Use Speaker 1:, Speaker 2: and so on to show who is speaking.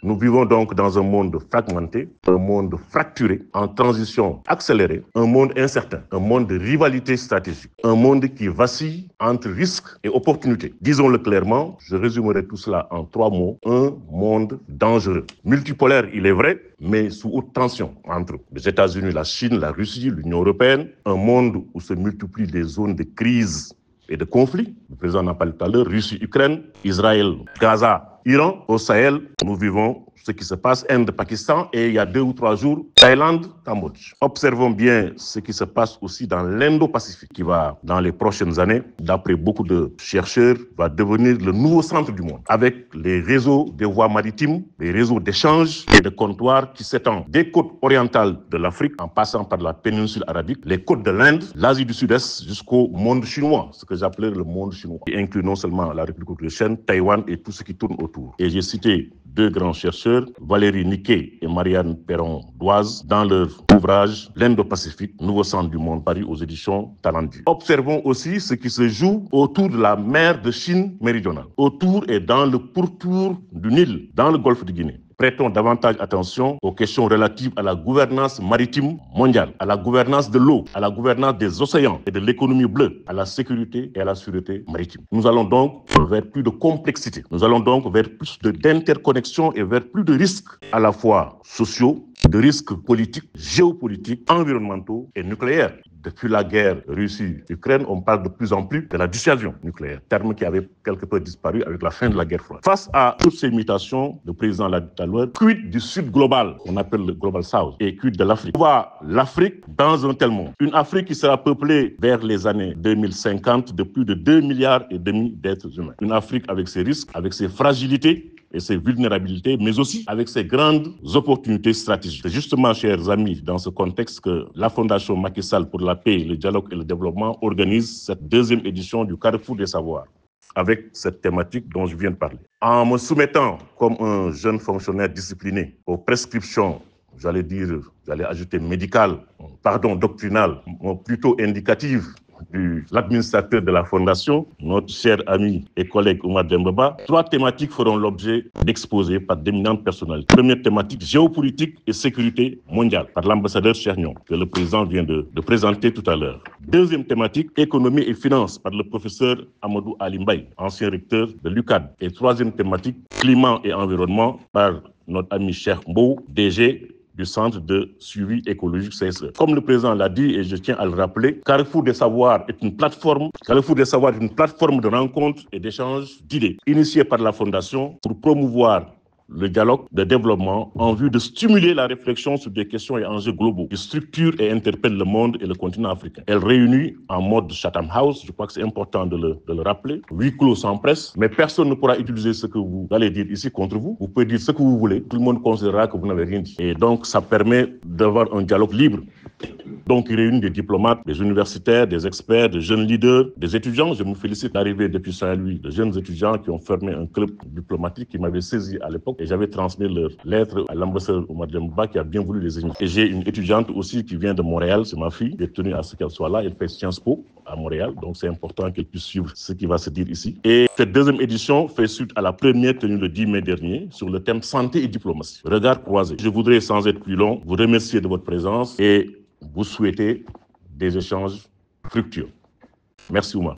Speaker 1: Nous vivons donc dans un monde fragmenté, un monde fracturé, en transition accélérée, un monde incertain, un monde de rivalité stratégique, un monde qui vacille entre risques et opportunités. Disons-le clairement, je résumerai tout cela en 3 mots, un monde dangereux. Multipolaire, il est vrai, mais sous haute tension entre les États-Unis, la Chine, la Russie, l'Union européenne, un monde où se multiplient des zones de crise et de conflits. Le président en a parlé tout à l'heure, Russie, Ukraine, Israël, Gaza, Iran. Au Sahel, nous vivons ce qui se passe, Inde, Pakistan, et il y a 2 ou 3 jours, Thaïlande, Cambodge. Observons bien ce qui se passe aussi dans l'Indo-Pacifique, qui va, dans les prochaines années, d'après beaucoup de chercheurs, va devenir le nouveau centre du monde, avec les réseaux des voies maritimes, les réseaux d'échanges et de comptoirs qui s'étendent des côtes orientales de l'Afrique, en passant par la péninsule arabique, les côtes de l'Inde, l'Asie du Sud-Est, jusqu'au monde chinois, ce que j'appelais le monde chinois, qui inclut non seulement la République de Chine, Taïwan et tout ce qui tourne autour. Et j'ai cité 2 grands chercheurs, Valérie Niquet et Marianne Perron-Doise, dans leur ouvrage L'Indo-Pacifique, nouveau centre du monde, paru aux éditions Talendier. Observons aussi ce qui se joue autour de la mer de Chine méridionale, autour et dans le pourtour du Nil, dans le golfe de Guinée. Prêtons davantage attention aux questions relatives à la gouvernance maritime mondiale, à la gouvernance de l'eau, à la gouvernance des océans et de l'économie bleue, à la sécurité et à la sûreté maritime. Nous allons donc vers plus de complexité. Nous allons donc vers plus d'interconnexion et vers plus de risques à la fois sociaux, de risques politiques, géopolitiques, environnementaux et nucléaires. Depuis la guerre Russie-Ukraine, on parle de plus en plus de la dissuasion nucléaire, terme qui avait quelque peu disparu avec la fin de la guerre froide. Face à toutes ces mutations, le président l'a dit tout à l'heure, quid du Sud global, on appelle le Global South, et quid de l'Afrique. On voit l'Afrique dans un tel monde. Une Afrique qui sera peuplée vers les années 2050 de plus de 2,5 milliards d'êtres humains. Une Afrique avec ses risques, avec ses fragilités, et ses vulnérabilités, mais aussi avec ses grandes opportunités stratégiques. C'est justement, chers amis, dans ce contexte que la Fondation Macky Sall pour la paix, le dialogue et le développement organise cette 2e édition du Carrefour des Savoirs, avec cette thématique dont je viens de parler. En me soumettant comme un jeune fonctionnaire discipliné aux prescriptions, j'allais ajouter doctrinales, plutôt indicatives, l'administrateur de la Fondation, notre cher ami et collègue Oumar Dembaba, 3 thématiques feront l'objet d'exposés par d'éminentes personnalités. Première thématique, géopolitique et sécurité mondiale, par l'ambassadeur Chernion, que le président vient de présenter tout à l'heure. 2e thématique, économie et finances, par le professeur Amadou Alimbaye, ancien recteur de l'UCAD. Et 3e thématique, climat et environnement, par notre ami Cheikh Mbou, DG du Centre de suivi écologique CSE. Comme le président l'a dit, et je tiens à le rappeler, Carrefour des Savoirs est une plateforme de rencontres et d'échanges d'idées, initiée par la Fondation pour promouvoir le dialogue de développement en vue de stimuler la réflexion sur des questions et enjeux globaux qui structurent et interpellent le monde et le continent africain. Elle réunit en mode Chatham House, je crois que c'est important de le rappeler, 8 clos sans presse, mais personne ne pourra utiliser ce que vous allez dire ici contre vous. Vous pouvez dire ce que vous voulez, tout le monde considérera que vous n'avez rien dit. Et donc, ça permet d'avoir un dialogue libre. Donc, il réunit des diplomates, des universitaires, des experts, des jeunes leaders, des étudiants. Je me félicite d'arriver depuis Saint-Louis, de jeunes étudiants qui ont formé un club diplomatique qui m'avait saisi à l'époque et j'avais transmis leur lettre à l'ambassadeur Oumar Dembaba qui a bien voulu les étudier. Et j'ai une étudiante aussi qui vient de Montréal, c'est ma fille, qui est tenue à ce qu'elle soit là. Elle fait Sciences Po à Montréal, donc c'est important qu'elle puisse suivre ce qui va se dire ici. Et cette 2e édition fait suite à la première tenue le 10 mai dernier sur le thème santé et diplomatie. Regard croisé. Je voudrais, sans être plus long, vous remercier de votre présence et vous souhaiter des échanges fructueux. Merci Oumar.